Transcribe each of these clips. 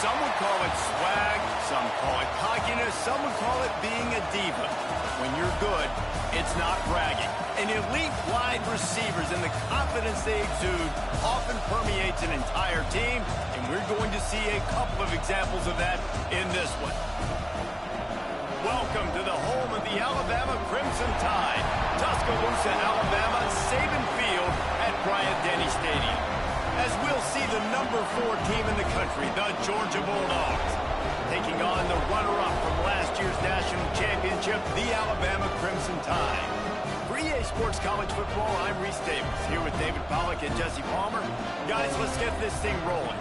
Some would call it swag, some call it cockiness, some would call it being a diva. But when you're good, it's not bragging. And elite wide receivers and the confidence they exude often permeates an entire team, and we're going to see a couple of examples of that in this one. Welcome to the home of the Alabama Crimson Tide, Tuscaloosa, Alabama, Saban Field at Bryant-Denny Stadium. As we'll see the number 4 team in the country, the Georgia Bulldogs, taking on the runner-up from last year's national championship, the Alabama Crimson Tide. For EA Sports College Football, I'm Reese Davis, here with David Pollack and Jesse Palmer. Guys, let's get this thing rolling.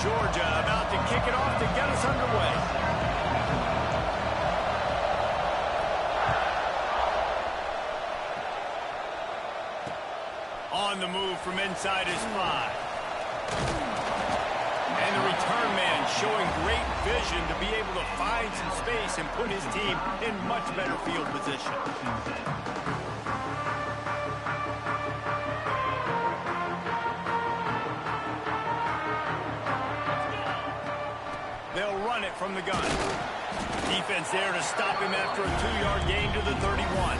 Georgia about to kick it off to get us underway. On the move from inside his 5. And the return man showing great vision to be able to find some space and put his team in much better field position. They'll run it from the gun. Defense there to stop him after a 2-yard gain to the 31.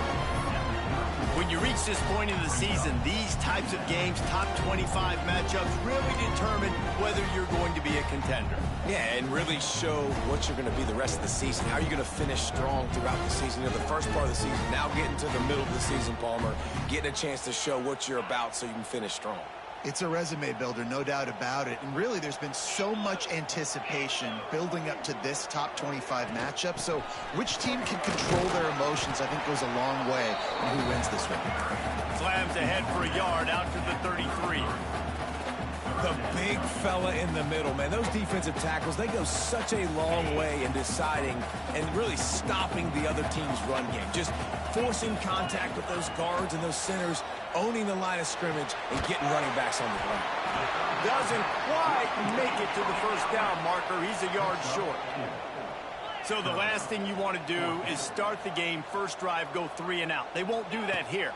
When you reach this point in the season, these types of games, top 25 matchups, really determine whether you're going to be a contender. Yeah, and really show what you're going to be the rest of the season. How are you going to finish strong throughout the season? You know, the first part of the season, now getting to the middle of the season, Palmer, getting a chance to show what you're about so you can finish strong. It's a resume builder, no doubt about it. And really, there's been so much anticipation building up to this top 25 matchup. So which team can control their emotions, I think, goes a long way in who wins this one. Slams ahead for a yard out to the 33. The big fella in the middle, man. Those defensive tackles, they go such a long way in deciding and really stopping the other team's run game. Just forcing contact with those guards and those centers, owning the line of scrimmage, and getting running backs on the ground. Doesn't quite make it to the first down marker. He's a yard short. So the last thing you want to do is start the game, first drive, go 3 and out. They won't do that here.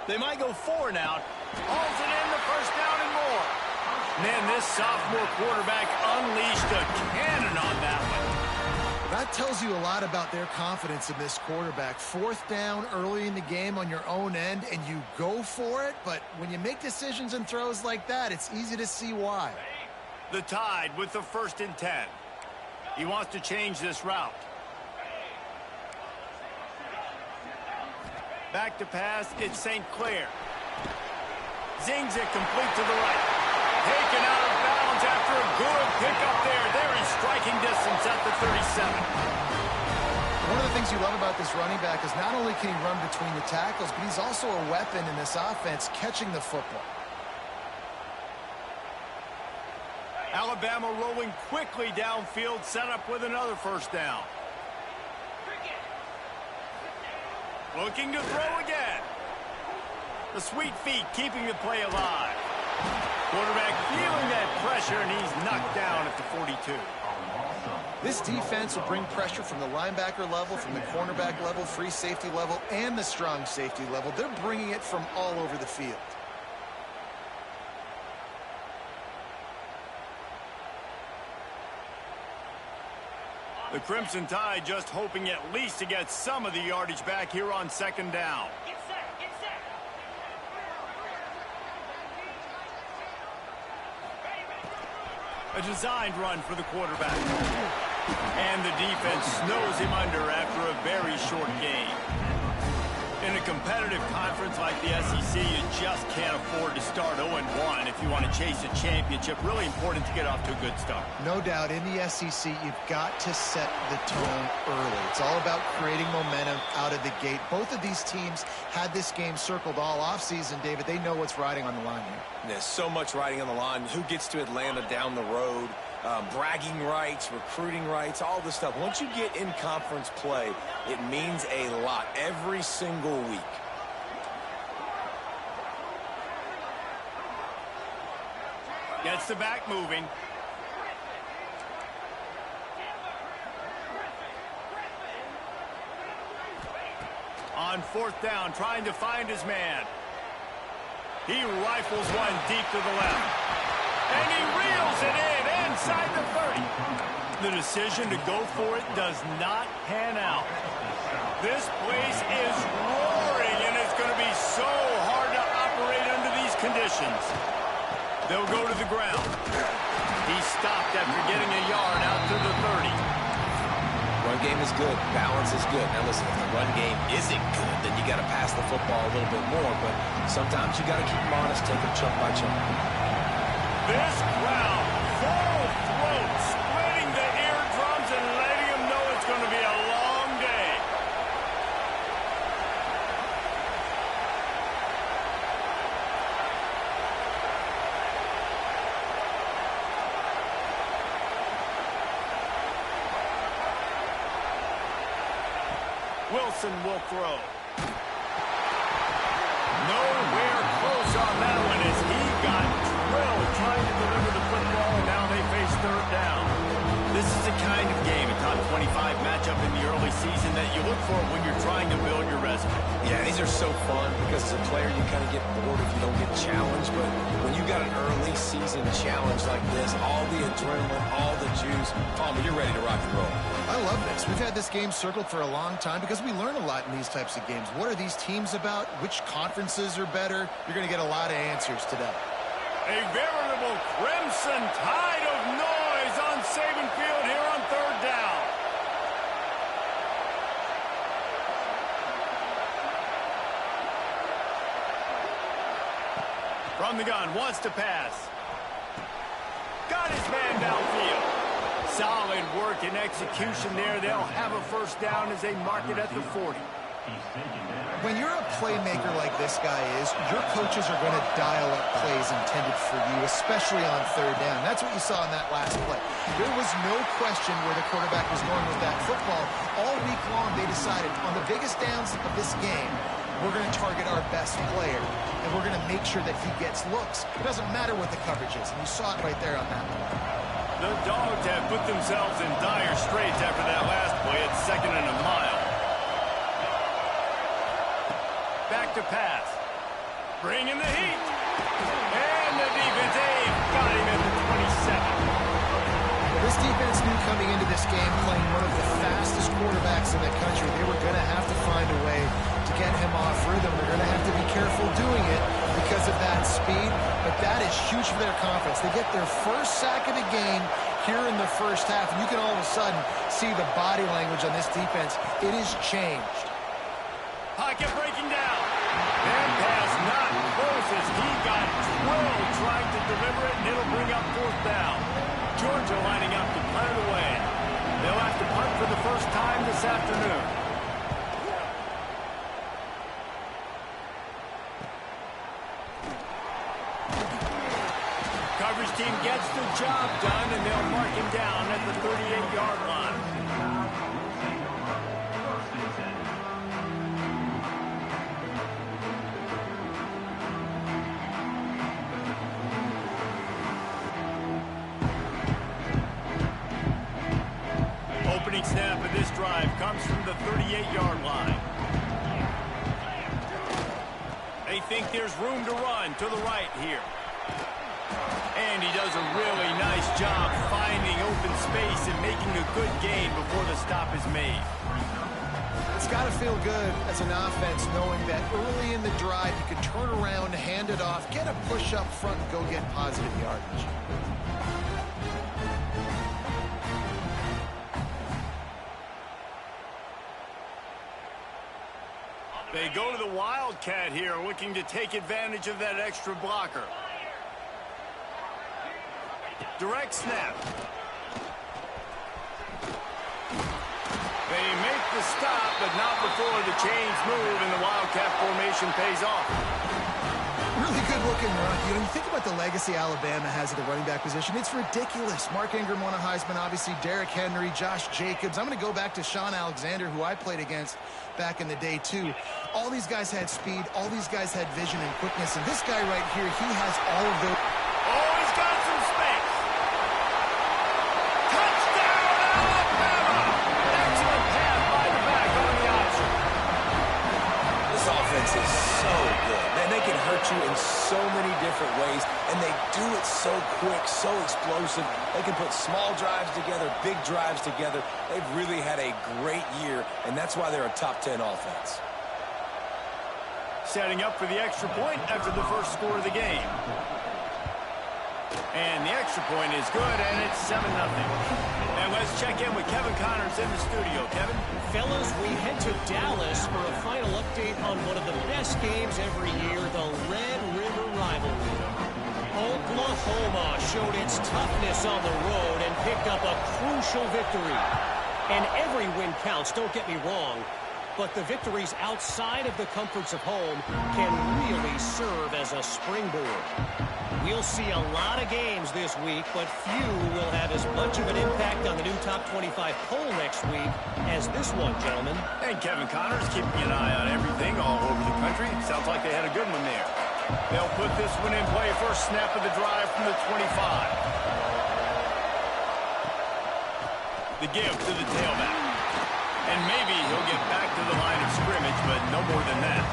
They might go 4 and out. Hauls it in, the first down and more. Man, this sophomore quarterback unleashed a cannon on that one. That tells you a lot about their confidence in this quarterback. 4th down early in the game on your own end, and you go for it. But when you make decisions and throws like that, it's easy to see why. The Tide with the 1st and 10. He wants to change this route. Back to pass, it's St. Clair. Zings it complete to the right. Taken out of bounds after a good pickup there. They're in striking distance at the 37. One of the things you love about this running back is not only can he run between the tackles, but he's also a weapon in this offense, catching the football. Alabama rolling quickly downfield, set up with another first down. Looking to throw again. The sweet feet keeping the play alive. Quarterback feeling that pressure, and he's knocked down at the 42. This defense will bring pressure from the linebacker level, from the cornerback level, free safety level, and the strong safety level. They're bringing it from all over the field. The Crimson Tide just hoping at least to get some of the yardage back here on 2nd down. A designed run for the quarterback. And the defense snows him under after a very short game. In a competitive conference like the SEC, you just can't afford to start 0-1 if you want to chase a championship. Really important to get off to a good start. No doubt, in the SEC, you've got to set the tone early. It's all about creating momentum out of the gate. Both of these teams had this game circled all offseason, David. They know what's riding on the line here. There's so much riding on the line. Who gets to Atlanta down the road? Bragging rights, recruiting rights, all this stuff. Once you get in conference play, it means a lot every single week. Gets the back moving. on fourth down, trying to find his man. He rifles one deep to the left. And he reels it in inside the 30. The decision to go for it does not pan out. This place is roaring, and it's going to be so hard to operate under these conditions. They'll go to the ground. He stopped after getting a yard out to the 30. Run game is good. Balance is good. Now listen, if the run game isn't good, then you got to pass the football a little bit more. But sometimes you got to keep them honest, take them chunk by chunk. This crowd, full throat, splitting the eardrums and letting them know it's going to be a long day. Wilson will throw. Nowhere close on that one as he got drilled trying to deliver the football, and now they face third down. This is the kind of game, a top 25 matchup in the early season, that you look for when you're trying to build your resume. Yeah, these are so fun because as a player you kind of get bored if you don't get challenged. But when you got an early season challenge like this, all the adrenaline, all the juice, Palmer, you're ready to rock and roll. I love this. We've had this game circled for a long time because we learn a lot in these types of games. What are these teams about? Which conferences are better? You're going to get a lot of answers today. A veritable crimson tide of noise on Saban Field here on third down. From the gun, wants to pass. Got his man downfield. Solid work and execution there. They'll have a first down as they mark it at the 40. When you're a playmaker like this guy is, your coaches are going to dial up plays intended for you, especially on third down. That's what you saw in that last play. There was no question where the quarterback was going with that football. All week long, they decided on the biggest downs of this game, we're going to target our best player, and we're going to make sure that he gets looks. It doesn't matter what the coverage is, and you saw it right there on that play. The Dogs have put themselves in dire straits after that last play at 2nd and a mile. Back to pass. Bring in the heat. And the defense, got him at the 27. This defense knew coming into this game, playing one of the fastest quarterbacks in the country, they were going to have to find a way to get him off rhythm. They're going to have to be careful doing it because of that speed, but that is huge for their confidence. They get their first sack of the game here in the first half, and you can all of a sudden see the body language on this defense. It has changed. Pocket breaking down. And pass not close as he got drilled trying to deliver it, and it'll bring up fourth down. Georgia lining up to punt it away. They'll have to punt for the first time this afternoon. Coverage team gets the job done, and they'll mark him down at the 38-yard line. Opening snap of this drive comes from the 38-yard line. They think there's room to run to the right here. And he does a really nice job finding open space and making a good gain before the stop is made. It's got to feel good as an offense knowing that early in the drive you can turn around, hand it off, get a push up front, and go get positive yardage. They go to the Wildcat here, looking to take advantage of that extra blocker. Direct snap. They make the stop, but not before the chains move and the Wildcat formation pays off. Really good looking run. You know, you think about the legacy Alabama has at the running back position. It's ridiculous. Mark Ingram won a Heisman, obviously Derrick Henry, Josh Jacobs. I'm going to go back to Sean Alexander, who I played against back in the day, too. All these guys had speed. All these guys had vision and quickness. And this guy right here, he has all of those. Oh, he's got some space. Touchdown, Alabama! Excellent pass by the back on the option. you in so many different ways, and they do it so quick, so explosive. They can put small drives together, big drives together. They've really had a great year, and that's why they're a top 10 offense. Setting up for the extra point after the first score of the game. And the extra point is good, and it's 7-0. And let's check in with Kevin Connors in the studio. Kevin? Fellas, we head to Dallas for a final update on one of the best games every year, the Red River rivalry. Oklahoma showed its toughness on the road and picked up a crucial victory. And every win counts, don't get me wrong, but the victories outside of the comforts of home can really serve as a springboard. We'll see a lot of games this week, but few will have as much of an impact on the new top 25 poll next week as this one, gentlemen. And Kevin Connors keeping an eye on everything all over the country. Sounds like they had a good one there. They'll put this one in play. First snap of the drive from the 25. The give to the tailback. And maybe he'll get back to the line of scrimmage, but no more than that.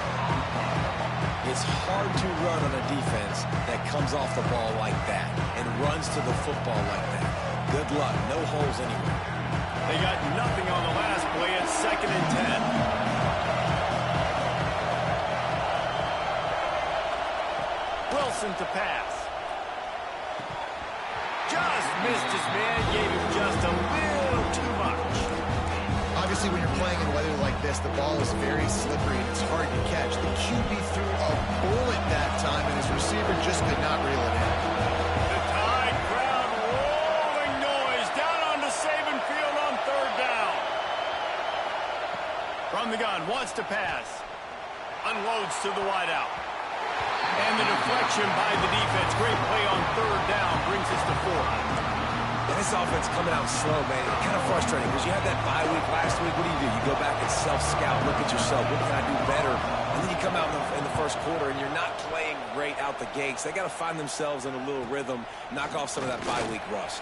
It's hard to run on a defense that comes off the ball like that and runs to the football like that. Good luck. No holes anywhere. They got nothing on the last play. It's 2nd and 10. Wilson to pass. Just missed his man. Gave him just a little too much. Obviously, when you're playing in weather like this, the ball is very slippery and it's hard to catch. The QB threw a bullet that time, and his receiver just could not reel it in. The Tide crowd rolling noise down onto Saban Field on 3rd down. From the gun, wants to pass. Unloads to the wideout. And the deflection by the defense. Great play on 3rd down. Brings us to 4th. And this offense coming out slow, man. It's kind of frustrating because you had that bye week last week. What do? You go back and self-scout, look at yourself. What can I do better? And then you come out in the first quarter and you're not playing great out the gates. They got to find themselves in a little rhythm, knock off some of that bye week rust.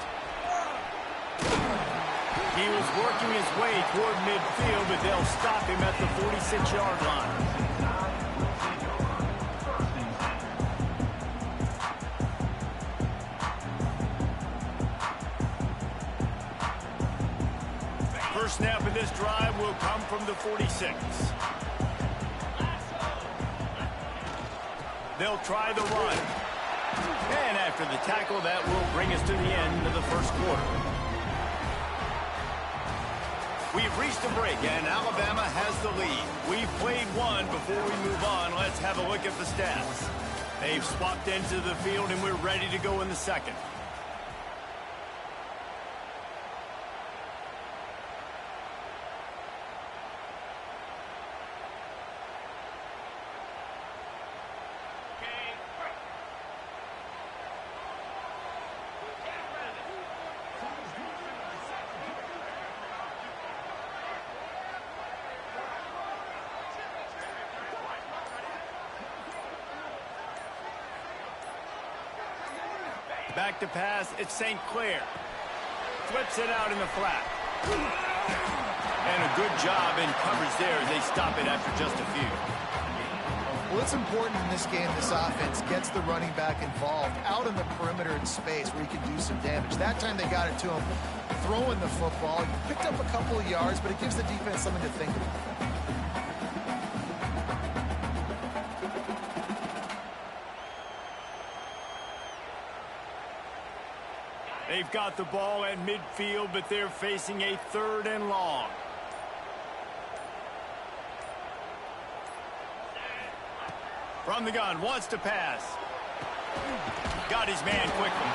He was working his way toward midfield, but they'll stop him at the 46-yard line. First snap of this drive will come from the 46. They'll try the run. And after the tackle, that will bring us to the end of the first quarter. We've reached a break, and Alabama has the lead. We've played one. Before we move on, let's have a look at the stats. They've swapped into the field, and we're ready to go in the second. Back to pass, it's St. Clair. Flips it out in the flat. And a good job in coverage there as they stop it after just a few. Well, it's important in this game, this offense gets the running back involved out in the perimeter in space where he can do some damage. That time they got it to him, throwing the football. He picked up a couple of yards, but it gives the defense something to think about. They've got the ball at midfield, but they're facing a 3rd and long. From the gun, wants to pass. Got his man quickly.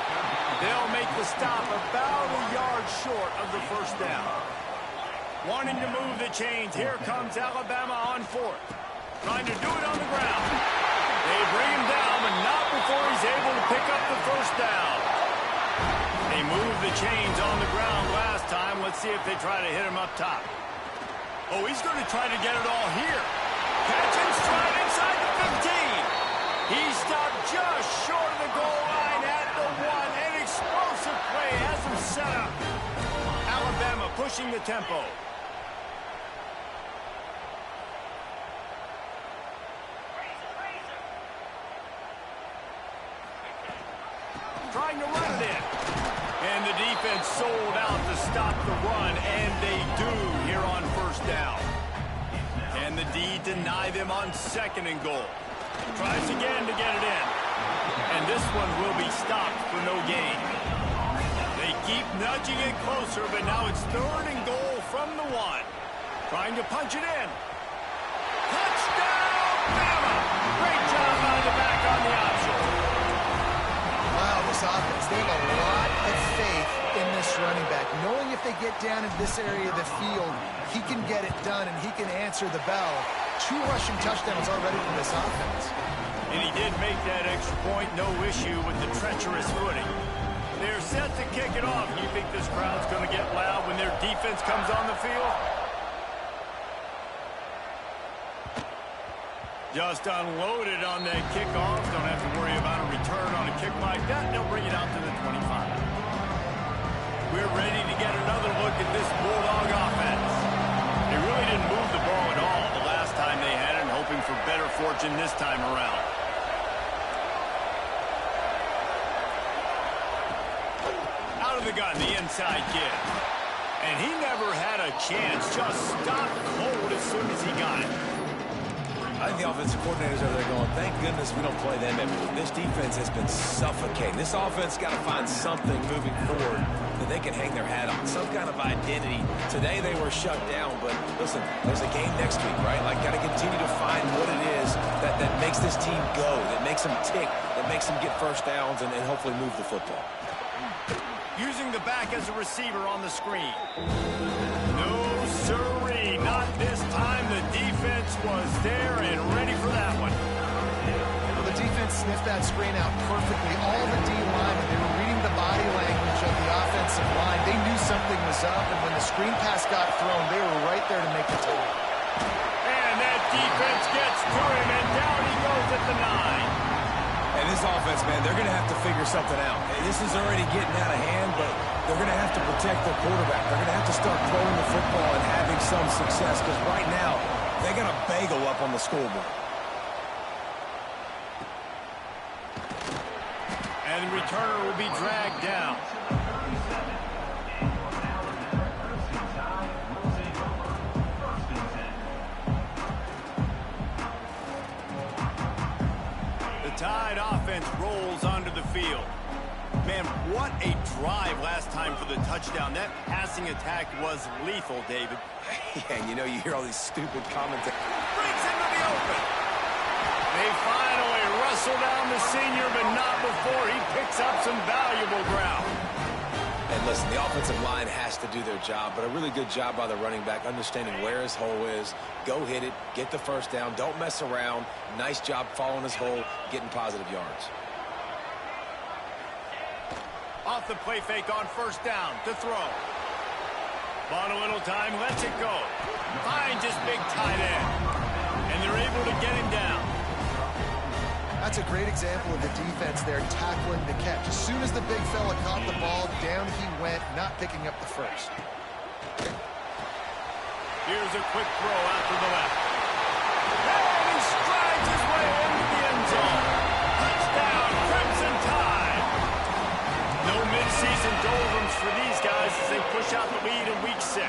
They'll make the stop about a yard short of the first down. Wanting to move the chains, here comes Alabama on 4th. Trying to do it on the ground. They bring him down, but not before he's able to pick up the first down. They moved the chains on the ground last time. Let's see if they try to hit him up top. Oh, he's going to try to get it all here. Catch and stride inside the 15. He stopped just short of the goal line at the 1. An explosive play has him set up. Alabama pushing the tempo. trying to run it in. And the defense sold out to stop the run, and they do here on first down. And the D deny them on 2nd and goal. Tries again to get it in. And this one will be stopped for no gain. They keep nudging it closer, but now it's 3rd and goal from the 1. Trying to punch it in. Touchdown, Bama! Great job by the back on the option. Wow, this offense, they have a lot of faith in this running back, knowing if they get down in this area of the field, he can get it done and he can answer the bell. 2 rushing touchdowns already from this offense. And he did make that extra point, no issue with the treacherous footing. They're set to kick it off. You think this crowd's going to get loud when their defense comes on the field? Just unloaded on that kickoff. Don't have to worry about a return on a kick like that. They'll bring it out to the 25. We're ready to get another look at this Bulldog offense. They really didn't move the ball at all the last time they had it, and hoping for better fortune this time around. Out of the gun, the inside kid. And he never had a chance. Just stopped cold as soon as he got it. I think the offensive coordinators over there going, thank goodness we don't play them everywhere. This defense has been suffocating. This offense got to find something moving forward that they can hang their hat on, some kind of identity. Today they were shut down, but listen, there's a game next week, right? Like, got to continue to find what it is that makes this team go, that makes them tick, that makes them get first downs and hopefully move the football. Using the back as a receiver on the screen. No sirree, not this time. The defense was there and ready for that one. Well, the defense sniffed that screen out perfectly. All the D linemen, they were reading the body language of the offensive line. They knew something was up, and when the screen pass got thrown, they were right there to make the tackle. And that defense gets to him, and down he goes at the 9. And this offense, man, they're going to have to figure something out. This is already getting out of hand, but they're going to have to protect their quarterback. They're going to have to start throwing the football and having some success, because right now, they got a bagel up on the scoreboard. And the returner will be dragged down. Tide offense rolls onto the field. Man, what a drive last time for the touchdown. That passing attack was lethal, David. Yeah, and you know, you hear all these stupid comments. Brings into the open. They finally wrestle down the senior, but not before he picks up some valuable ground. And listen, the offensive line has to do their job, but a really good job by the running back, understanding where his hole is. Go hit it, get the first down, don't mess around. Nice job following his hole, getting positive yards. Off the play fake on first down to throw. Bought a little time, lets it go. Finds his big tight end. And they're able to get him down. That's a great example of the defense there tackling the catch. As soon as the big fella caught the ball, down he went, not picking up the first. Here's a quick throw out to the left. And he strides his way into the end zone. Touchdown, Crimson Tide. No midseason doldrums for these guys as they push out the lead in Week 6.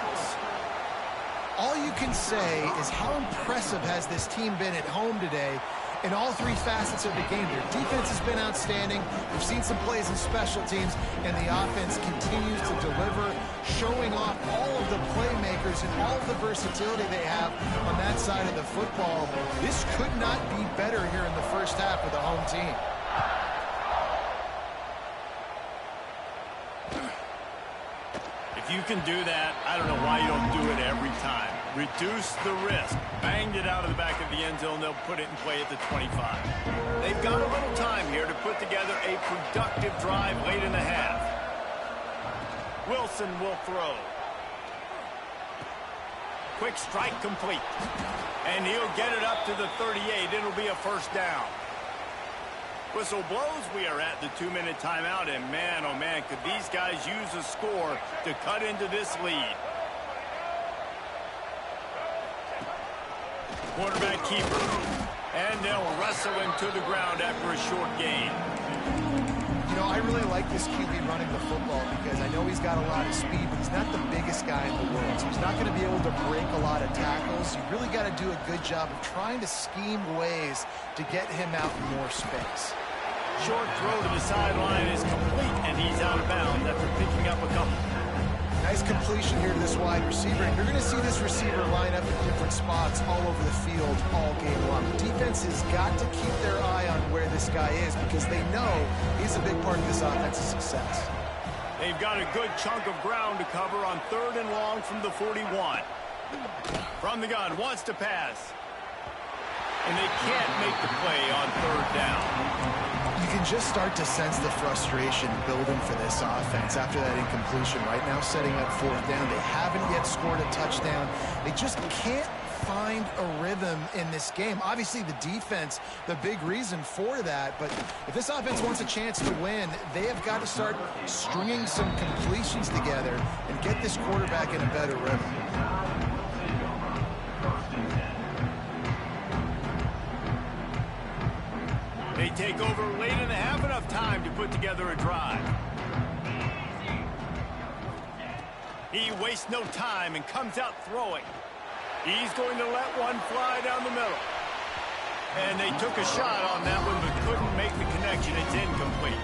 All you can say is how impressive has this team been at home today in all 3 facets of the game. Their defense has been outstanding. We've seen some plays in special teams, and the offense continues to deliver, showing off all of the playmakers and all of the versatility they have on that side of the football. This could not be better here in the first half with the home team. If you can do that, I don't know why you don't do it every time. Reduce the risk. Banged it out of the back of the end zone. They'll put it in play at the 25. They've got a little time here to put together a productive drive late in the half. Wilson will throw. Quick strike complete. And he'll get it up to the 38. It'll be a first down. Whistle blows. We are at the 2-minute timeout, and man, oh man, could these guys use a score to cut into this lead. Quarterback keeper, and they'll wrestle him to the ground after a short gain. You know, I really like this QB running the football because I know he's got a lot of speed, but he's not the biggest guy in the world. So he's not going to be able to break a lot of tackles. You really got to do a good job of trying to scheme ways to get him out in more space. Short throw to the sideline is complete, and he's out of bounds after picking up a couple. Nice completion here to this wide receiver. And you're going to see this receiver line up in different spots all over the field all game long. The defense has got to keep their eye on where this guy is because they know he's a big part of this offense's success. They've got a good chunk of ground to cover on 3rd and long from the 41. From the gun, wants to pass. And they can't make the play on 3rd down. You can just start to sense the frustration building for this offense after that incompletion. Right now, setting up 4th down. They haven't yet scored a touchdown. They just can't find a rhythm in this game. Obviously, the defense, the big reason for that. But if this offense wants a chance to win, they have got to start stringing some completions together and get this quarterback in a better rhythm. They take over late in the half, enough time to put together a drive. He wastes no time and comes out throwing. He's going to let one fly down the middle. And they took a shot on that one but couldn't make the connection. It's incomplete.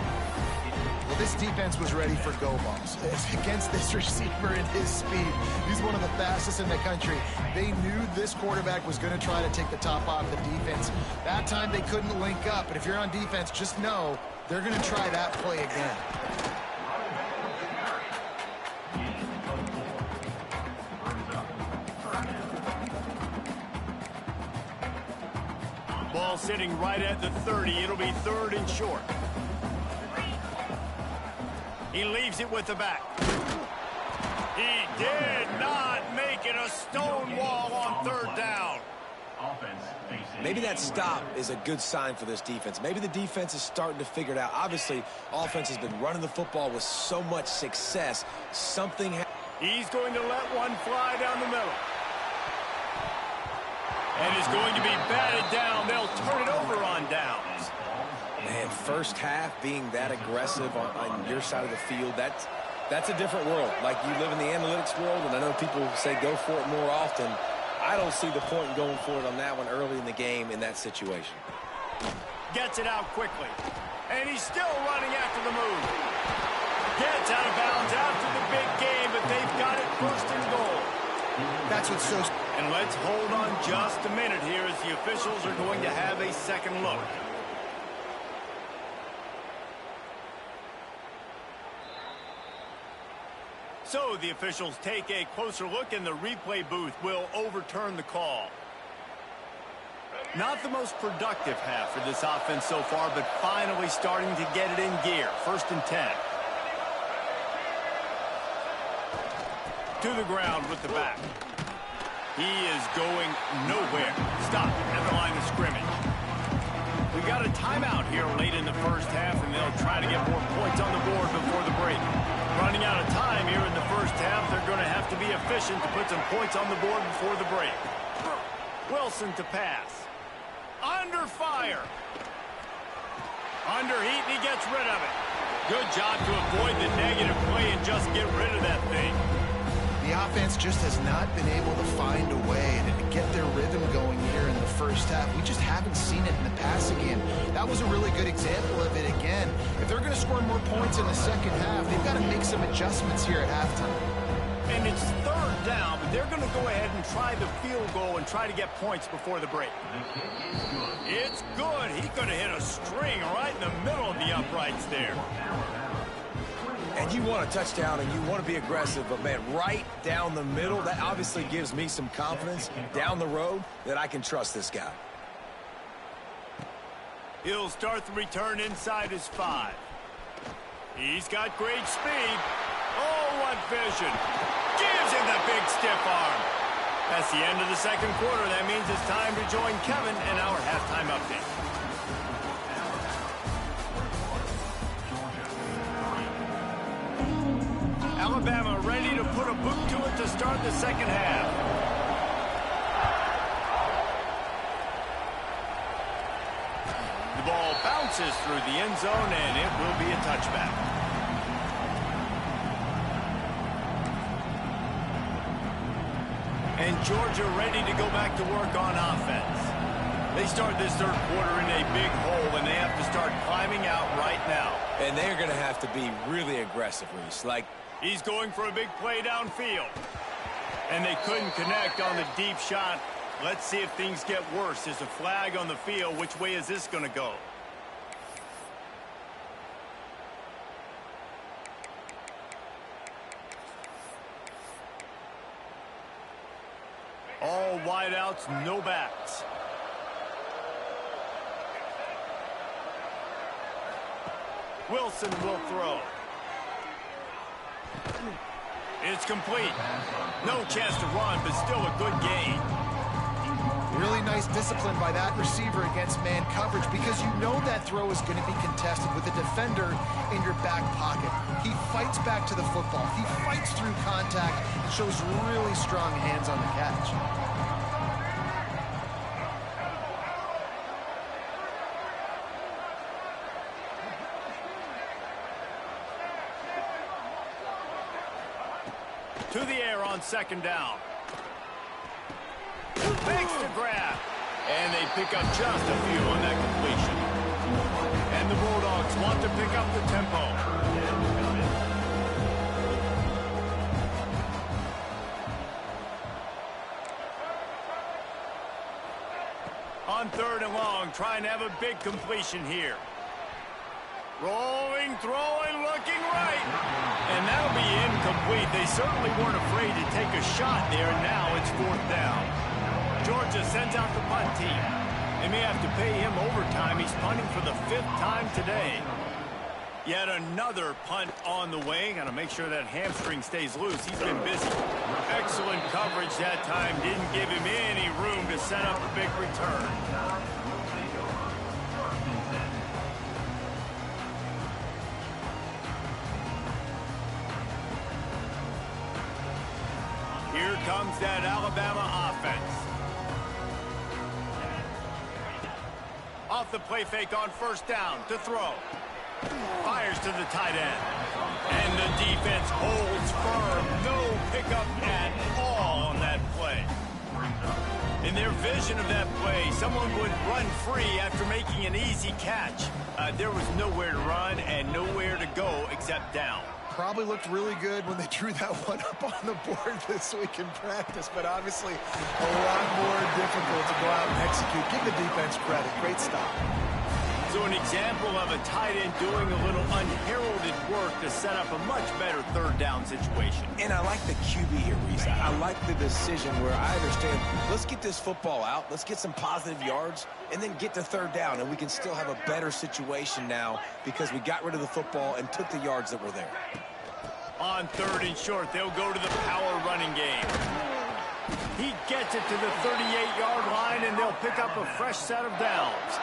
Well, this defense was ready for go balls against this receiver and his speed. He's one of the fastest in the country. They knew this quarterback was going to try to take the top off the defense. That time they couldn't link up, but if you're on defense, just know they're going to try that play again. Ball sitting right at the 30. It'll be 3rd and short. He leaves it with the back. He did not make it a stone wall on 3rd down. Maybe that stop is a good sign for this defense. Maybe the defense is starting to figure it out. Obviously, offense has been running the football with so much success. He's going to let one fly down the middle. And is going to be batted down. They'll turn it over on downs. Man, first half being that aggressive on your side of the field, that's a different world. Like, you live in the analytics world, and I know people say go for it more often. I don't see the point in going for it on that one early in the game in that situation. Gets it out quickly. And he's still running after the move. Gets out of bounds after the big game, but they've got it 1st and goal. That's what's so... And let's hold on just a minute here as the officials are going to have a second look. So the officials take a closer look, and the replay booth will overturn the call. Not the most productive half for this offense so far, but finally starting to get it in gear. 1st and 10. To the ground with the back. He is going nowhere. Stop at the line of scrimmage. We got a timeout here late in the 1st half, and they'll try to get more points on the board before the break. Running out of time here in the 1st half, they're going to have to be efficient to put some points on the board before the break. Wilson to pass. Under fire. Under heat, and he gets rid of it. Good job to avoid the negative play and just get rid of that thing. The offense just has not been able to find a way to get their rhythm going here in the 1st half. We just haven't seen it in the passing game. That was a really good example of it again. If they're going to score more points in the 2nd half, they've got to make some adjustments here at halftime. And it's 3rd down, but they're going to go ahead and try the field goal and try to get points before the break. It's good. He could have hit a string right in the middle of the uprights there. And you want a touchdown and you want to be aggressive, but, man, right down the middle, that obviously gives me some confidence down the road that I can trust this guy. He'll start the return inside his 5. He's got great speed. Oh, what vision. Gives him the big stiff arm. That's the end of the 2nd quarter. That means it's time to join Kevin in our halftime update. Alabama ready to put a boot to it to start the 2nd half. The ball bounces bounces through the end zone, and it will be a touchback. And Georgia ready to go back to work on offense. They start this third quarter in a big hole, and they have to start climbing out right now. And they're going to have to be really aggressive, Reese. Like, he's going for a big play downfield. And they couldn't connect on the deep shot. Let's see if things get worse. There's a flag on the field. Which way is this going to go? All wideouts, no backs. Wilson will throw. It's complete. No chance to run, but still a good gain. Really nice discipline by that receiver against man coverage, because you know that throw is going to be contested with a defender in your back pocket. He fights back to the football. He fights through contact and shows really strong hands on the catch. To the air on second down. Makes the grab. And they pick up just a few on that completion. And the Bulldogs want to pick up the tempo. On third and long, trying to have a big completion here. Rolling, throwing, looking right. And that'll be incomplete. They certainly weren't afraid to take a shot there, and now it's fourth down. Georgia sends out the punt team. They may have to pay him overtime. He's punting for the 5th time today. Yet another punt on the way. Got to make sure that hamstring stays loose. He's been busy. Excellent coverage that time. Didn't give him any room to set up a big return. Here comes that Alabama offense. Off the play fake on first down to throw. Fires to the tight end. And the defense holds firm. No pickup at all on that play. In their vision of that play, someone would run free after making an easy catch. There was nowhere to run and nowhere to go except down. Probably looked really good when they drew that one up on the board this week in practice, but obviously a lot more difficult to go out and execute. Give the defense credit. Great stop. So an example of a tight end doing a little unheralded work to set up a much better third down situation. and I like the QB here, Reese. I like the decision where I understand, let's get this football out, let's get some positive yards, and then get to third down, and we can still have a better situation now because we got rid of the football and took the yards that were there. On third and short, they'll go to the power running game. He gets it to the 38-yard line, and they'll pick up a fresh set of downs.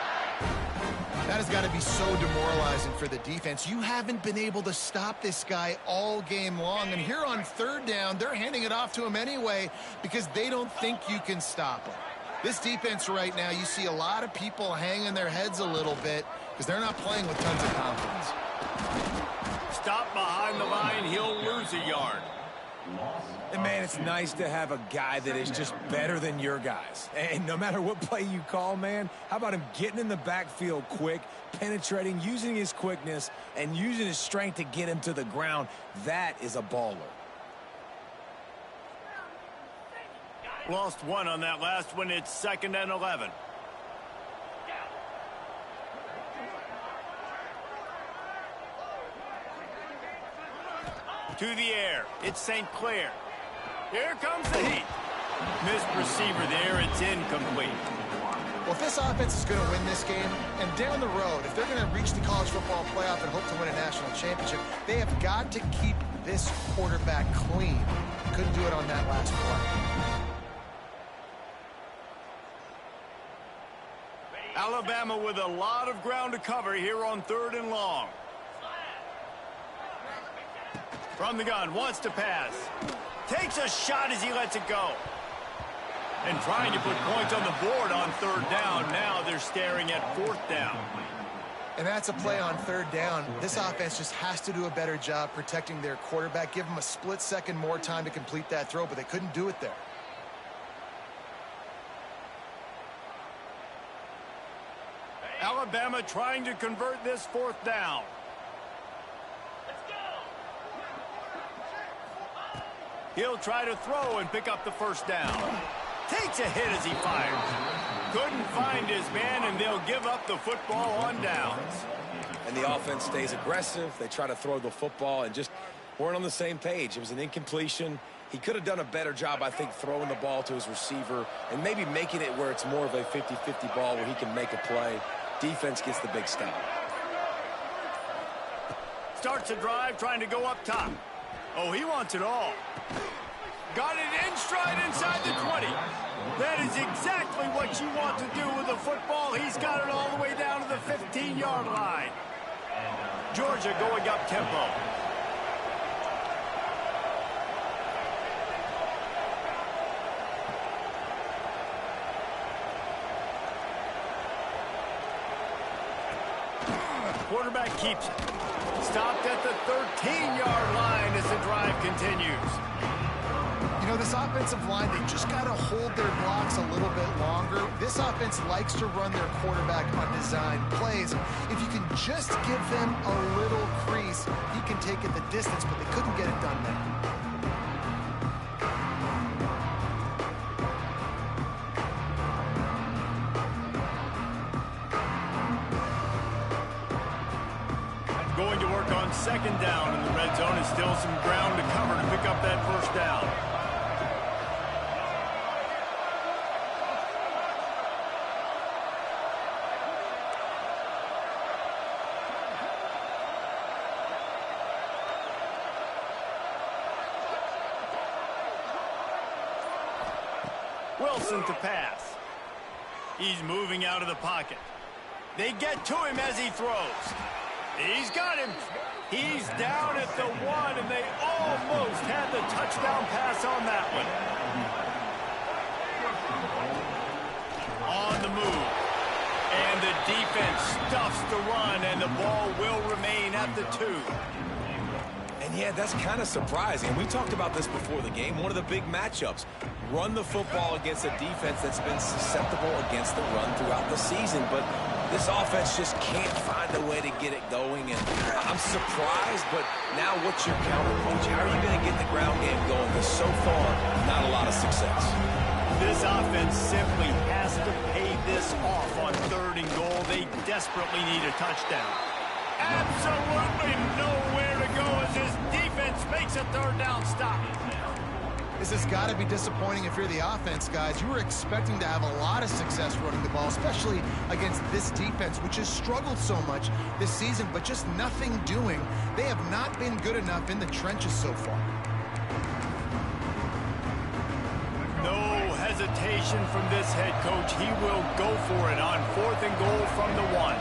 That has got to be so demoralizing for the defense. You haven't been able to stop this guy all game long, and here on third down, they're handing it off to him anyway because they don't think you can stop him. This defense right now, you see a lot of people hanging their heads a little bit because they're not playing with tons of confidence. Stop behind the line, he'll lose a yard. And, man, it's nice to have a guy that is just better than your guys. And no matter what play you call, man, how about him getting in the backfield quick, penetrating, using his quickness, and using his strength to get him to the ground? That is a baller. Lost one on that last one. It's 2nd and 11. To the air. It's St. Clair. Here comes the heat. Missed receiver there. It's incomplete. Well, if this offense is going to win this game, and down the road, if they're going to reach the college football playoff and hope to win a national championship, they have got to keep this quarterback clean. Couldn't do it on that last play. Alabama with a lot of ground to cover here on 3rd and long. From the gun, wants to pass. Takes a shot as he lets it go. And trying to put points on the board on 3rd down. Now they're staring at 4th down. And that's a play on third down. This offense just has to do a better job protecting their quarterback. Give them a split second more time to complete that throw, but they couldn't do it there. Alabama trying to convert this fourth down. He'll try to throw and pick up the first down. Takes a hit as he fires. Couldn't find his man, and they'll give up the football on downs. And the offense stays aggressive. They try to throw the football and just weren't on the same page. It was an incompletion. He could have done a better job, I think, throwing the ball to his receiver and maybe making it where it's more of a 50-50 ball where he can make a play. Defense gets the big stop. Starts a drive trying to go up top. Oh, he wants it all. Got it in stride inside the 20. That is exactly what you want to do with a football. He's got it all the way down to the 15-yard line. Georgia going up tempo. Quarterback keeps it. Stopped at the 13-yard line as the drive continues. You know, this offensive line, they just got to hold their blocks a little bit longer. This offense likes to run their quarterback on design plays. If you can just give them a little crease, he can take it the distance, but they couldn't get it done there. Going to work on second down in the red zone, and still some ground to cover to pick up that first down. Wilson to pass. He's moving out of the pocket. They get to him as he throws. He's got him. He's down at the 1, and they almost had the touchdown pass on that one. On the move. And the defense stuffs the run, and the ball will remain at the 2. And yeah, that's kind of surprising. We talked about this before the game. One of the big matchups. Run the football against a defense that's been susceptible against the run throughout the season. But this offense just can't find a way to get it going. And I'm surprised, but now what's your counter, Coach? How are you going to get the ground game going? Because so far, not a lot of success. This offense simply has to pay this off on 3rd and goal. They desperately need a touchdown. Absolutely nowhere to go as his defense makes a 3rd down stop. This has got to be disappointing if you're the offense, guys. You were expecting to have a lot of success running the ball, especially against this defense, which has struggled so much this season, but just nothing doing. They have not been good enough in the trenches so far. No hesitation from this head coach. He will go for it on 4th and goal from the 1.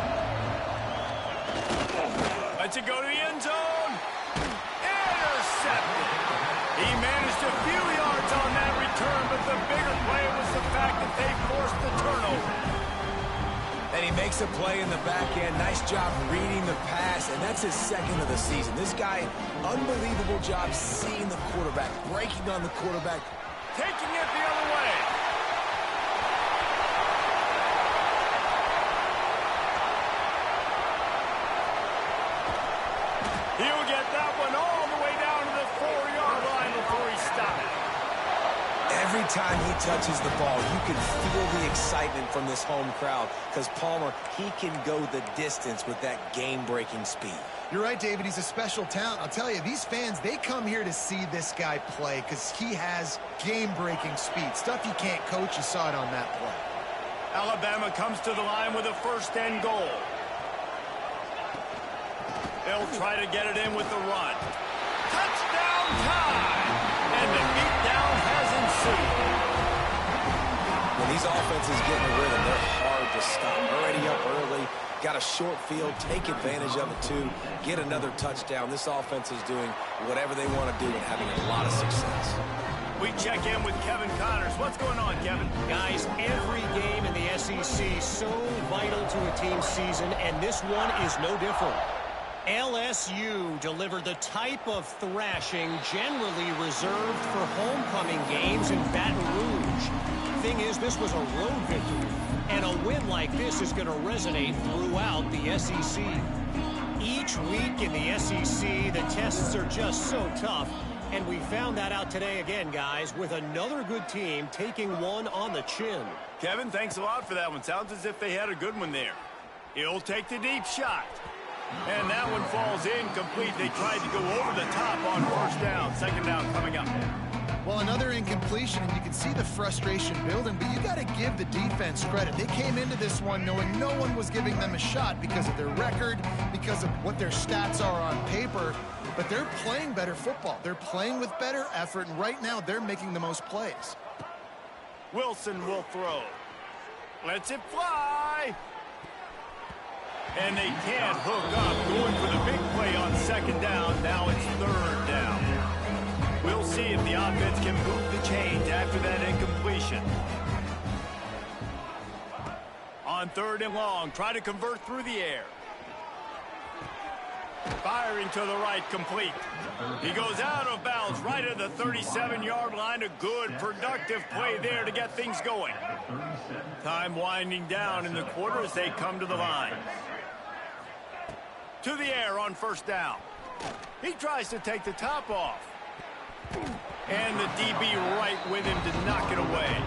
Lets it go to the end zone. Intercepted. He managed a few yards on that return, but the bigger play was the fact that they forced the turnover. And he makes a play in the back end. Nice job reading the pass, and that's his 2nd of the season. This guy, unbelievable job seeing the quarterback, breaking on the quarterback. Taking it the other way. He'll get that one all the way down to the 4-yard line before he stops. Every time he touches the ball, you can feel the excitement from this home crowd because Palmer, he can go the distance with that game-breaking speed. You're right, David. He's a special talent. I'll tell you, these fans, they come here to see this guy play because he has game-breaking speed. Stuff you can't coach. You saw it on that play. Alabama comes to the line with a 1st and goal. They'll try to get it in with the run. Touchdown time! And the beatdown has ensued. When these offenses get in the rhythm, they're hard to stop. Already up early, got a short field, take advantage of it too, get another touchdown. This offense is doing whatever they want to do and having a lot of success. We check in with Kevin Connors. What's going on, Kevin? Guys, every game in the SEC so vital to a team's season, and this one is no different. LSU delivered the type of thrashing generally reserved for homecoming games in Baton Rouge. Thing is, this was a road victory, and a win like this is going to resonate throughout the SEC. Each week in the SEC, the tests are just so tough, and we found that out today again, guys, with another good team taking one on the chin. Kevin, thanks a lot for that one. Sounds as if they had a good one there. He'll take the deep shot. And that one falls incomplete. They tried to go over the top on first down. Second down coming up. Well, another incompletion, and you can see the frustration building, but you got to give the defense credit. They came into this one knowing no one was giving them a shot because of their record, because of what their stats are on paper, but they're playing better football. They're playing with better effort, and right now they're making the most plays. Wilson will throw. Lets it fly. And they can't hook up. Going for the big play on second down. Now it's third down. We'll see if the offense can move the chains after that incompletion. On third and long, try to convert through the air. Firing to the right, complete. He goes out of bounds right at the 37-yard line. A good, productive play there to get things going. Time winding down in the quarter as they come to the line. To the air on first down. He tries to take the top off. And the DB right with him to knock it away.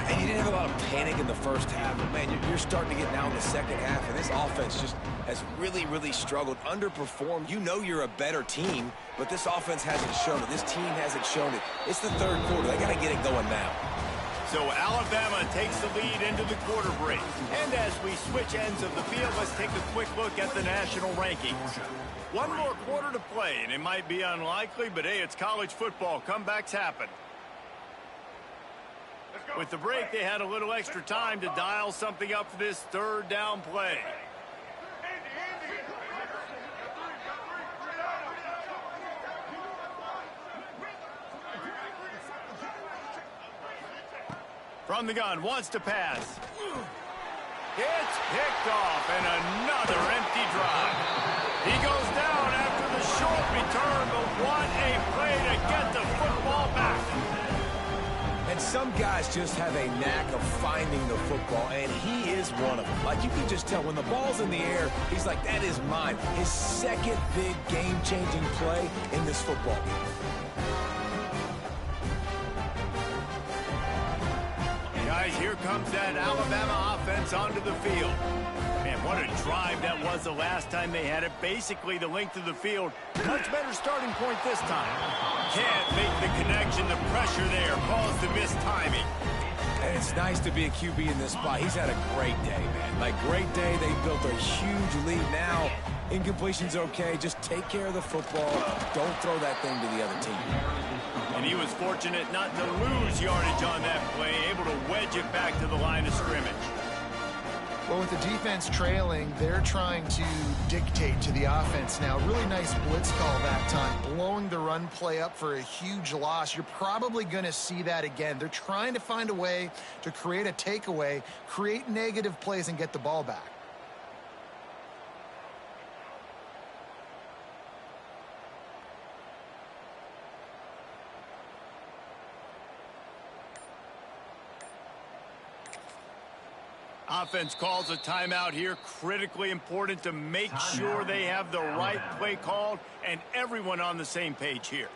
And you didn't have a lot of panic in the first half, but man, you're starting to get now in the second half, and this offense just has really, really struggled, underperformed. You know you're a better team, but this offense hasn't shown it. This team hasn't shown it. It's the third quarter. They got to get it going now. So Alabama takes the lead into the quarter break. And as we switch ends of the field, let's take a quick look at the national rankings. One more quarter to play, and it might be unlikely, but hey, it's college football. Comebacks happen. With the break, they had a little extra time to dial something up for this third down play. From the gun, wants to pass. It's picked off, and another empty drive. He goes down after the short return, but what a play to get the football back. And some guys just have a knack of finding the football, and he is one of them. Like, you can just tell when the ball's in the air, he's like, that is mine. His second big game-changing play in this football game. Guys, here comes that Alabama offense onto the field. Man, what a drive that was the last time they had it. Basically the length of the field. Much better starting point this time. Can't make the connection. The pressure there caused the missed timing. And it's nice to be a QB in this spot. He's had a great day, man. Like, great day. They built a huge lead. Now, incompletion's okay. Just take care of the football. Don't throw that thing to the other team. And he was fortunate not to lose yardage on that play, able to wedge it back to the line of scrimmage. Well, with the defense trailing, they're trying to dictate to the offense now. Really nice blitz call that time, blowing the run play up for a huge loss. You're probably going to see that again. They're trying to find a way to create a takeaway, create negative plays, and get the ball back. Offense calls a timeout here. Critically important to make sure they have the right play called and everyone on the same page here.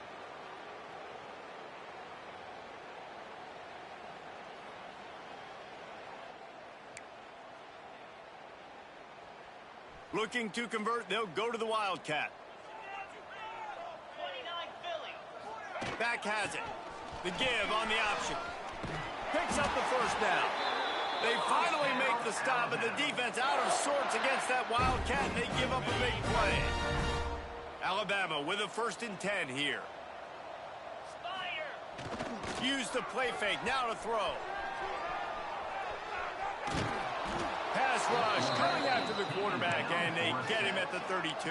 Looking to convert, they'll go to the Wildcat. Back has it. The give on the option. Picks up the first down. They finally make the stop, and the defense out of sorts against that Wildcat, and they give up a big play. Alabama with a 1st and 10 here. Use the play fake, now to throw. Pass rush coming after the quarterback, and they get him at the 32.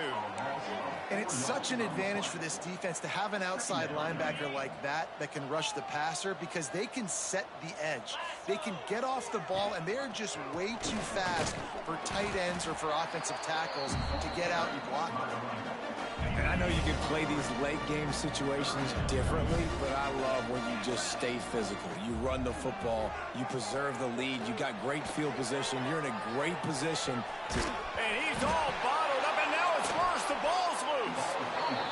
And it's such an advantage for this defense to have an outside linebacker like that can rush the passer, because they can set the edge. They can get off the ball, and they're just way too fast for tight ends or for offensive tackles to get out and block them. And I know you can play these late game situations differently, but I love when you just stay physical. You run the football, you preserve the lead, you got great field position, you're in a great position to... And he's all bottled up, and now it's worse. The ball's loose.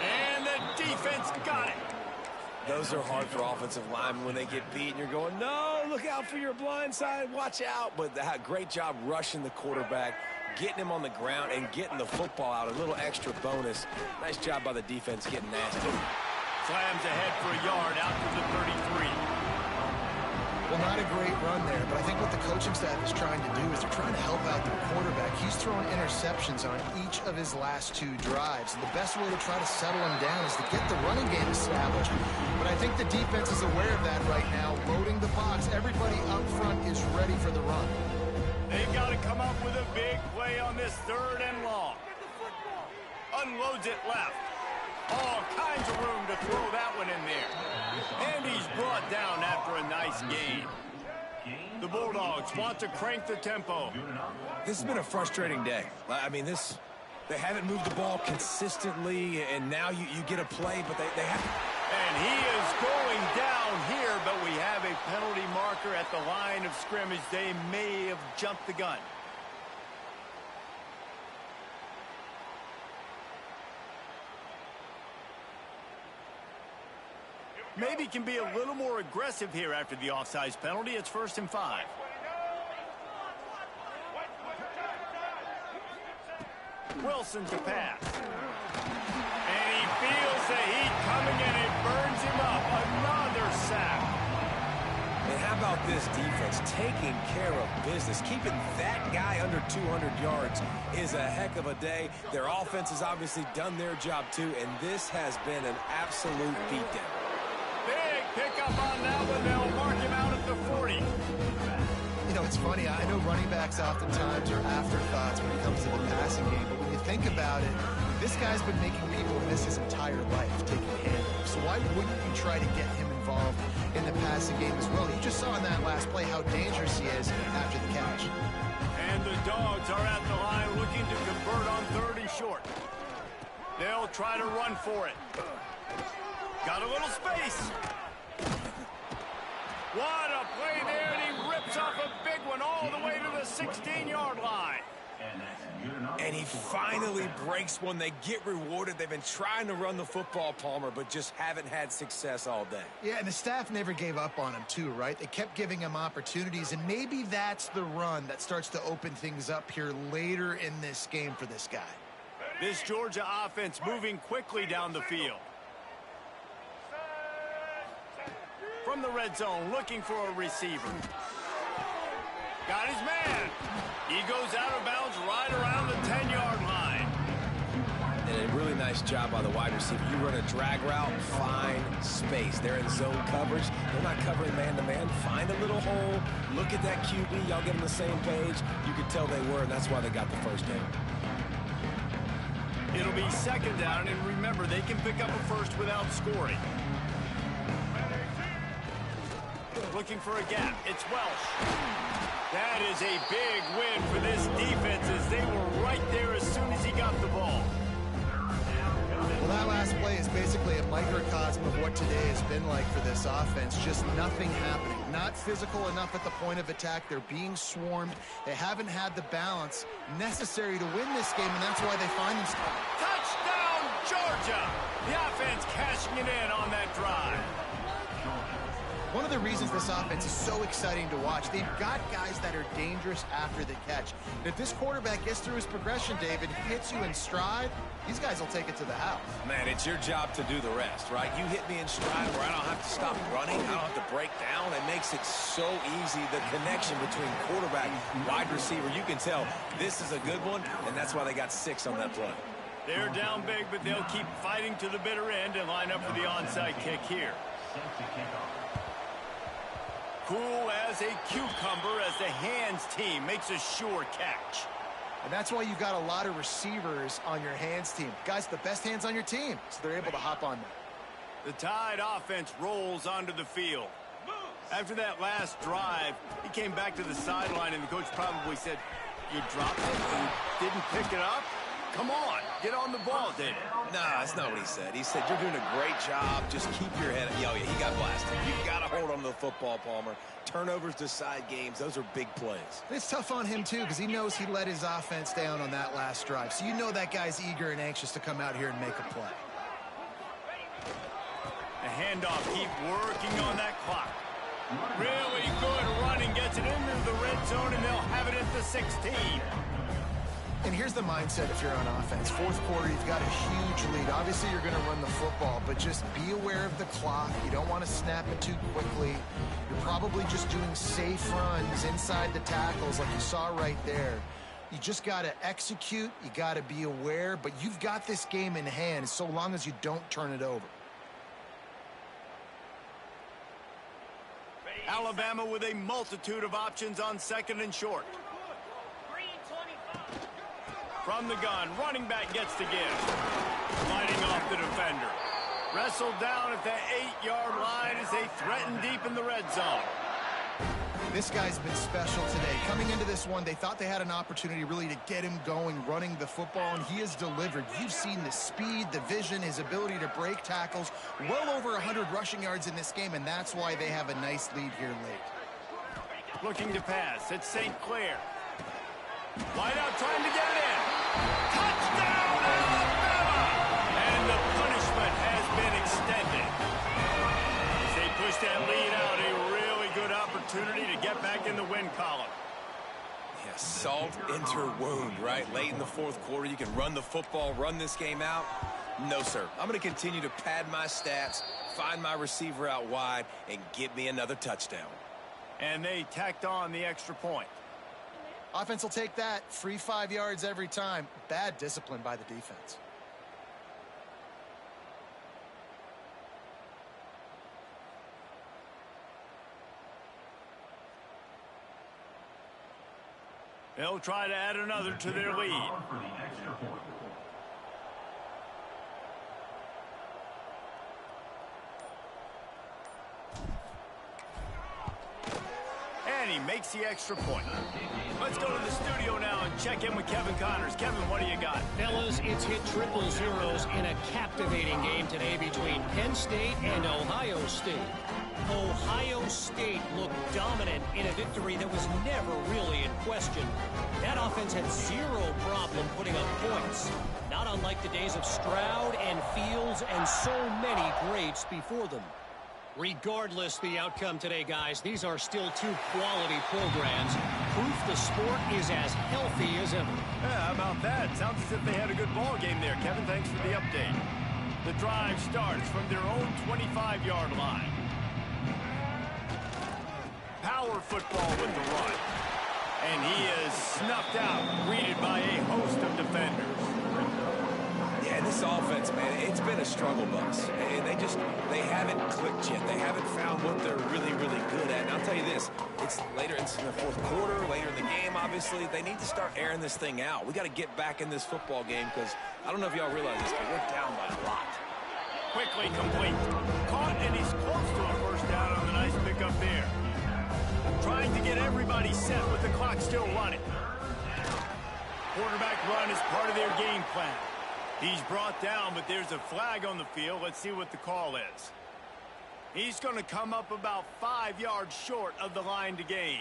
And the defense got it. Those are hard for offensive linemen when they get beat and you're going, no, look out for your blind side, watch out. But great job rushing the quarterback, getting him on the ground and getting the football out. A little extra bonus. Nice job by the defense getting nasty. Slams ahead for a yard out to the 33. Well, not a great run there, but I think what the coaching staff is trying to do is they're trying to help out their quarterback. He's throwing interceptions on each of his last 2 drives, and the best way to try to settle him down is to get the running game established. But I think the defense is aware of that right now, loading the box. Everybody up front is ready for the run. They've got to come up with a big play on this 3rd and long. Unloads it left. All kinds of room to throw that one in there. And he's brought down after a nice gain. The Bulldogs want to crank the tempo. This has been a frustrating day. I mean, they haven't moved the ball consistently, and now you get a play, but they have... And he is going down here, but we have a penalty marker at the line of scrimmage. They may have jumped the gun. Maybe can be a little more aggressive here after the offsides penalty. It's 1st and 5. Wilson to pass. And he feels the heat coming in. It burns him up. Another sack. And how about this defense taking care of business? Keeping that guy under 200 yards is a heck of a day. Their offense has obviously done their job too, and this has been an absolute beatdown. Big pickup on that one. They'll mark him out at the 40. You know, it's funny. I know running backs oftentimes are afterthoughts when it comes to the passing game, but when you think about it, this guy's been making people miss his entire life taking handoffs. So why wouldn't you try to get him involved in the passing game as well? You just saw in that last play how dangerous he is after the catch. And the Dogs are at the line looking to convert on 3rd and short. They'll try to run for it. Got a little space. What a play there, and he rips off a big one all the way to the 16-yard line. And he finally breaks one. They get rewarded. They've been trying to run the football, Palmer, but just haven't had success all day. Yeah, and the staff never gave up on him too, right? They kept giving him opportunities, and maybe that's the run that starts to open things up here later in this game for this guy. This Georgia offense moving quickly down the field. From the red zone, looking for a receiver. Got his man. He goes out of bounds right around the 10-yard line. And a really nice job by the wide receiver. You run a drag route, find space. They're in zone coverage. They're not covering man-to-man. Find a little hole. Look at that QB. Y'all get on the same page. You could tell they were, and that's why they got the first down. It'll be 2nd down, and remember, they can pick up a first without scoring. Looking for a gap. It's Welsh. That is a big win for this defense, as they were right there as soon as he got the ball. Well, that last play is basically a microcosm of what today has been like for this offense. Just nothing happening. Not physical enough at the point of attack. They're being swarmed. They haven't had the balance necessary to win this game, and that's why they find themselves. Touchdown, Georgia! The offense cashing it in on that drive. One of the reasons this offense is so exciting to watch, they've got guys that are dangerous after the catch. And if this quarterback gets through his progression, David, hits you in stride, these guys will take it to the house. Man, it's your job to do the rest, right? You hit me in stride where I don't have to stop running. I don't have to break down. It makes it so easy, the connection between quarterback and wide receiver. You can tell this is a good one, and that's why they got 6 on that play. They're down big, but they'll keep fighting to the bitter end and line up for the onside kick here. Cool as a cucumber as the hands team makes a sure catch. And that's why you've got a lot of receivers on your hands team. Guys, the best hands on your team, so they're able to hop on that. The Tide offense rolls onto the field. After that last drive, he came back to the sideline, and the coach probably said, "You dropped it and didn't pick it up? Come on, get on the ball, David." Nah, that's not what he said. He said, "You're doing a great job. Just keep your head up." Yo, yeah, he got blasted. You've got to hold on to the football, Palmer. Turnovers decide games. Those are big plays. It's tough on him, too, because he knows he let his offense down on that last drive. So you know that guy's eager and anxious to come out here and make a play. The handoff, keep working on that clock. Really good running, gets it into the red zone, and they'll have it at the 16. And here's the mindset if you're on offense. Fourth quarter, you've got a huge lead. Obviously, you're going to run the football, but just be aware of the clock. You don't want to snap it too quickly. You're probably just doing safe runs inside the tackles like you saw right there. You just got to execute. You got to be aware, but you've got this game in hand so long as you don't turn it over. Alabama with a multitude of options on second and short. From the gun, running back gets to give. Sliding off the defender. Wrestled down at the 8-yard line as they threaten deep in the red zone. This guy's been special today. Coming into this one, they thought they had an opportunity really to get him going, running the football, and he has delivered. You've seen the speed, the vision, his ability to break tackles. Well over 100 rushing yards in this game, and that's why they have a nice lead here late. Looking to pass. It's St. Clair. Wide out, trying to get it in. Touchdown, Alabama! And the punishment has been extended. As they push that lead out, a really good opportunity to get back in the win column. Yeah, salt enter wound, right? Late in the fourth quarter, you can run the football, run this game out. No, sir. I'm going to continue to pad my stats, find my receiver out wide, and get me another touchdown. And they tacked on the extra point. Offense will take that. Free 5 yards every time. Bad discipline by the defense. They'll try to add another to their lead. And he makes the extra point. Let's go to the studio now and check in with Kevin Connors. Kevin, what do you got? Fellas, it's hit triple zeros in a captivating game today between Penn State and Ohio State. Ohio State looked dominant in a victory that was never really in question. That offense had zero problem putting up points, not unlike the days of Stroud and Fields and so many greats before them. Regardless the outcome today, guys, these are still two quality programs. Proof the sport is as healthy as ever. Yeah, how about that? Sounds as if they had a good ball game there. Kevin, thanks for the update. The drive starts from their own 25-yard line. Power football with the run. And he is snuffed out, greeted by a host of defenders. Yeah, this offense, man, it's been a struggle bus. And they haven't clicked yet. They haven't found what they're really, really good at. And I'll tell you this, it's later in the fourth quarter, later in the game, obviously. They need to start airing this thing out. We got to get back in this football game because I don't know if y'all realize this, but we're down by a lot. Quickly complete. Caught, and he's close to a first down on the nice pickup there. Trying to get everybody set with the clock still running. Quarterback run is part of their game plan. He's brought down, but there's a flag on the field. Let's see what the call is. He's going to come up about 5 yards short of the line to gain.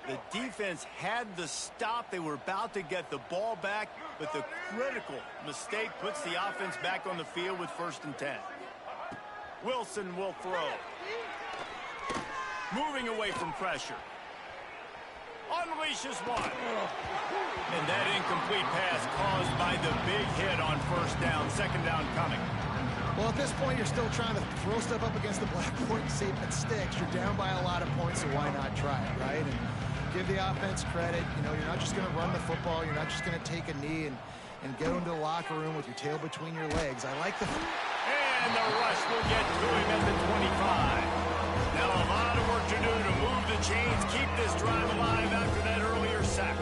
The defense had the stop. They were about to get the ball back, but the critical mistake puts the offense back on the field with 1st and 10. Wilson will throw. Moving away from pressure. Unleashes one. And that incomplete pass caused by the big hit on 1st down. 2nd down coming. Well, at this point, you're still trying to throw stuff up against the blackboard and see if it sticks. You're down by a lot of points, so why not try it, right? And give the offense credit. You know, you're not just going to run the football. You're not just going to take a knee. And and go into the locker room with your tail between your legs. I like the... And the rush will get to him at the 25. Now a lot of work to do to move the chains, keep this drive alive after that earlier sack.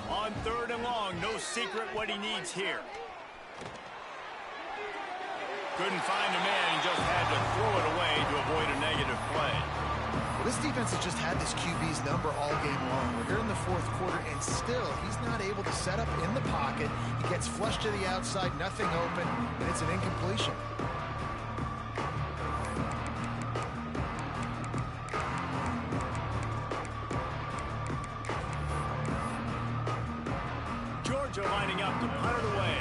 On 3rd and long, no secret what he needs here. Couldn't find a man and just had to throw it away to avoid a negative play. Well, this defense has just had this QB's number all game long. We're here in the 4th quarter, and still he's not able to set up in the pocket. He gets flushed to the outside, nothing open, and it's an incompletion. Georgia lining up to punt it away.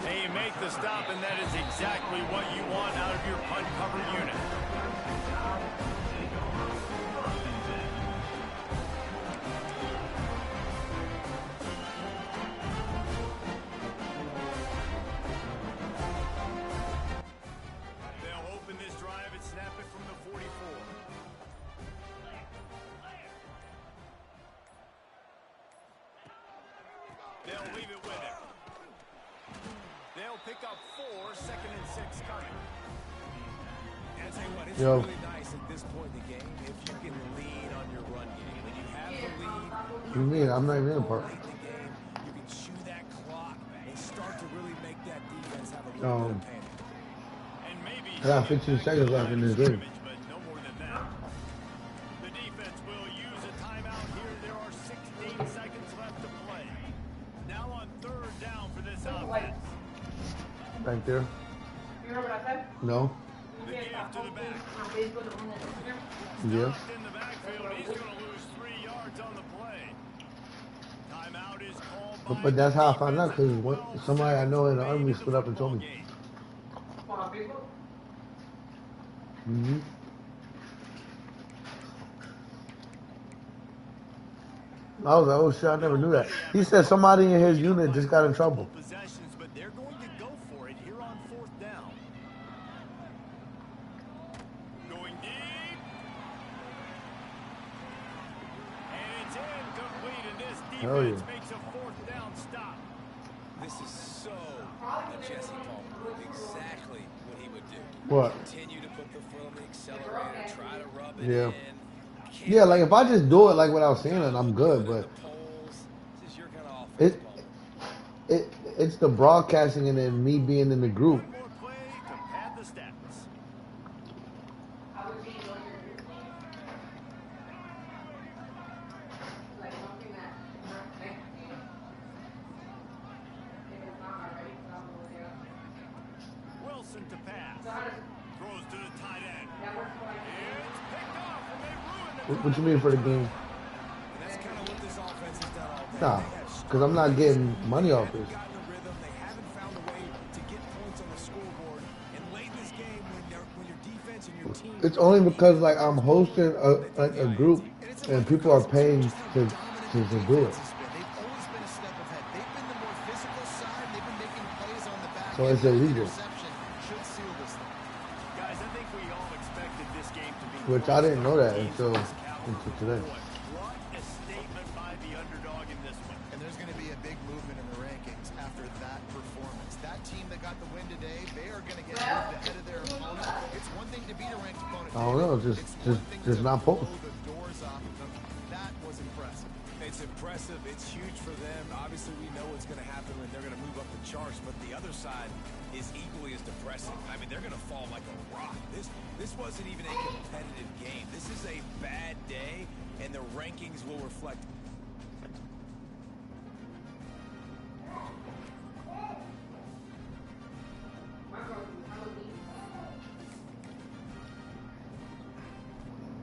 They make the stop, and that is exactly what you want out of your punt cover unit. They'll open this drive and snap it from the 44. They'll leave it with him. They'll pick up 4, 2nd and 6 coming. And I tell you what, it's really nice at this point in the game if you can lean on your run game. When you have the lead, What do you mean? I'm not even in the part. you can chew that clock and start to really make that defense have a little bit of panic. And maybe I got 15 seconds left in this game. but no more than that. The defense will use a timeout here. There are 16 seconds left to play. Now on 3rd down for this offense. Right there. No. The give to the back. Yeah. Stopped in the backfield. He's going to lose 3 yards on the play. Timeout is called by But that's how I found out because somebody I know in the army stood up and told me. Mm-hmm. I was like, oh shit, I never knew that. He said somebody in his unit just got in trouble. Possessions, but they're going to go for it here on 4th down. Going deep. And it's incomplete, and this defense makes a 4th down stop. This is so a Jesse Palmer. Exactly what he would do. What? Continue to put the foot on the accelerator, try to rub it Yeah. in. Yeah, like if I just do it like what I was saying, then I'm good. But This is your kind of offense, Palmer. it's the broadcasting and then me being in the group. One more play to pad the stats. Wilson to pass. Throws to the tight end. It's picked off, and they ruined it. What you mean for the game? That's kind of what this offense has done all day. Nah, because I'm not getting money off this. They've gotten a rhythm. They haven't found a way to get points on the scoreboard. And late in this game, when your defense and your team... It's only because like I'm hosting a group and people are paying to do it. They've always been a step ahead. They've been the more physical side. They've been making plays on the back. So it's illegal. Interception should seal this thing. Guys, I think we all expected this game to be... Which I didn't know that until today. What a statement by the underdog in this one. And there's going to be a big movement in the rankings after that performance. That team that got the win today, they are going to get moved ahead of their opponent. It's one thing to beat a ranked opponent. I don't know, just not post. Blow the doors off of them. That was impressive. It's impressive. It's huge for them. Obviously, we know what's going to happen when they're going to move up the charts, but the other side is equally as depressing. I mean, they're going to fall like a rock. This wasn't even a competitive game. This is a bad day, and the rankings will reflect